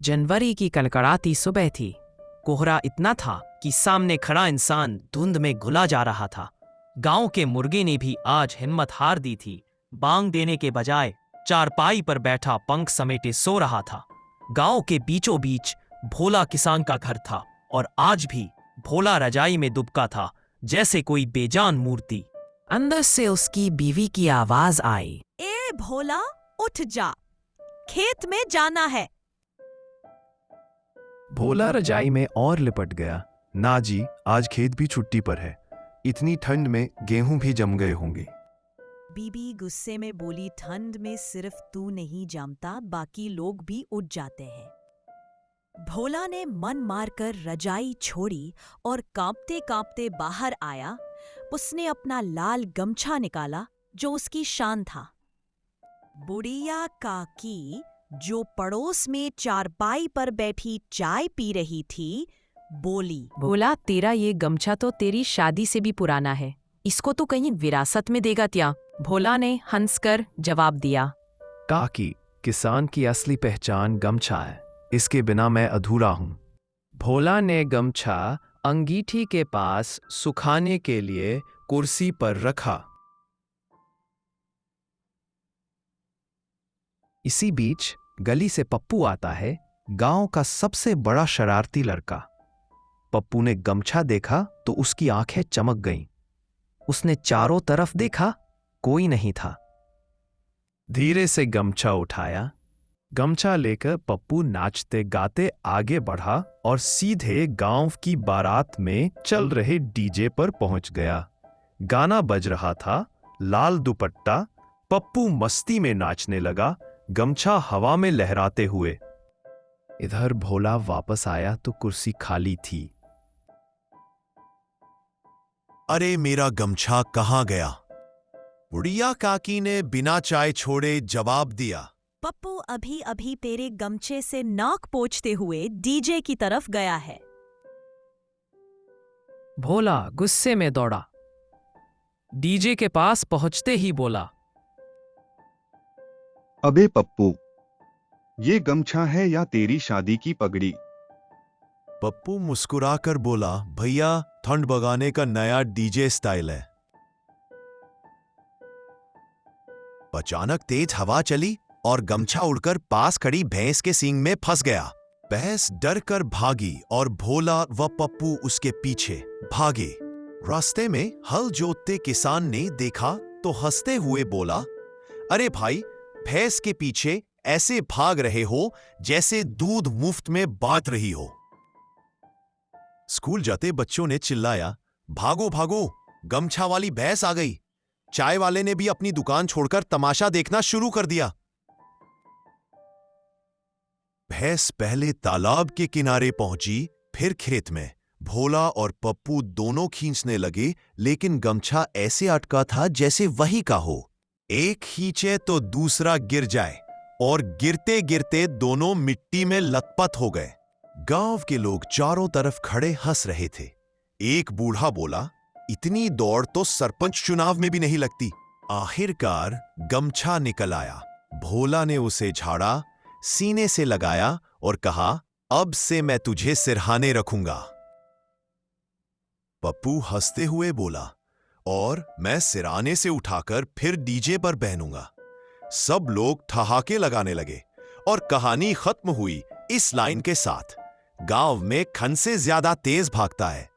जनवरी की कड़कड़ाती सुबह थी। कोहरा इतना था कि सामने खड़ा इंसान धुंध में घुला जा रहा था। गांव के मुर्गे ने भी आज हिम्मत हार दी थी। बांग देने के बजाय चारपाई पर बैठा पंख समेटे सो रहा था। गांव के बीचों बीच भोला किसान का घर था और आज भी भोला रजाई में दुबका था, जैसे कोई बेजान मूर्ति। अंदर से उसकी बीवी की आवाज आई, ए भोला, उठ जा, खेत में जाना है। भोला रजाई में और लिपट गया। ना जी, आज खेत भी छुट्टी पर है। इतनी ठंड में गेहूं भी जम गए होंगे। बीबी गुस्से में बोली, ठंड में सिर्फ तू नहीं जमता, बाकी लोग भी उठ जाते हैं। भोला ने मन मारकर रजाई छोड़ी और कांपते कांपते बाहर आया। उसने अपना लाल गमछा निकाला जो उसकी शान था। बुढ़िया काकी, जो पड़ोस में चारपाई पर बैठी चाय पी रही थी, बोली, भोला, तेरा ये गमछा तो तेरी शादी से भी पुराना है। इसको तो कहीं विरासत में देगा क्या? भोला ने हंसकर जवाब दिया, काकी, किसान की असली पहचान गमछा है। इसके बिना मैं अधूरा हूं। भोला ने गमछा अंगीठी के पास सुखाने के लिए कुर्सी पर रखा। इसी बीच गली से पप्पू आता है, गांव का सबसे बड़ा शरारती लड़का। पप्पू ने गमछा देखा तो उसकी आंखें चमक गईं। उसने चारों तरफ देखा, कोई नहीं था। धीरे से गमछा उठाया। गमछा लेकर पप्पू नाचते गाते आगे बढ़ा और सीधे गांव की बारात में चल रहे डीजे पर पहुंच गया। गाना बज रहा था, लाल दुपट्टा। पप्पू मस्ती में नाचने लगा, गमछा हवा में लहराते हुए। इधर भोला वापस आया तो कुर्सी खाली थी। अरे, मेरा गमछा कहाँ गया? बुढ़िया काकी ने बिना चाय छोड़े जवाब दिया, पप्पू अभी अभी तेरे गमछे से नाक पोंछते हुए डीजे की तरफ गया है। भोला गुस्से में दौड़ा। डीजे के पास पहुंचते ही बोला, अबे पप्पू, ये गमछा है या तेरी शादी की पगड़ी? पप्पू मुस्कुराकर बोला, भैया, ठंड भगाने का नया डीजे स्टाइल है। अचानक तेज हवा चली और गमछा उड़कर पास खड़ी भैंस के सींग में फंस गया। भैंस डर कर भागी और भोला व पप्पू उसके पीछे भागे। रास्ते में हल जोतते किसान ने देखा तो हंसते हुए बोला, अरे भाई, भैंस के पीछे ऐसे भाग रहे हो जैसे दूध मुफ्त में बांट रही हो। स्कूल जाते बच्चों ने चिल्लाया, भागो भागो, गमछा वाली भैंस आ गई। चाय वाले ने भी अपनी दुकान छोड़कर तमाशा देखना शुरू कर दिया। भैंस पहले तालाब के किनारे पहुंची, फिर खेत में। भोला और पप्पू दोनों खींचने लगे, लेकिन गमछा ऐसे अटका था जैसे वही का हो। एक खींचे तो दूसरा गिर जाए और गिरते गिरते दोनों मिट्टी में लथपथ हो गए। गांव के लोग चारों तरफ खड़े हंस रहे थे। एक बूढ़ा बोला, इतनी दौड़ तो सरपंच चुनाव में भी नहीं लगती। आखिरकार गमछा निकल आया। भोला ने उसे झाड़ा, सीने से लगाया और कहा, अब से मैं तुझे सिरहाने रखूंगा। पप्पू हंसते हुए बोला, और मैं सिराने से उठाकर फिर डीजे पर पहनूंगा। सब लोग ठहाके लगाने लगे और कहानी खत्म हुई इस लाइन के साथ, गांव में खन से ज्यादा तेज भागता है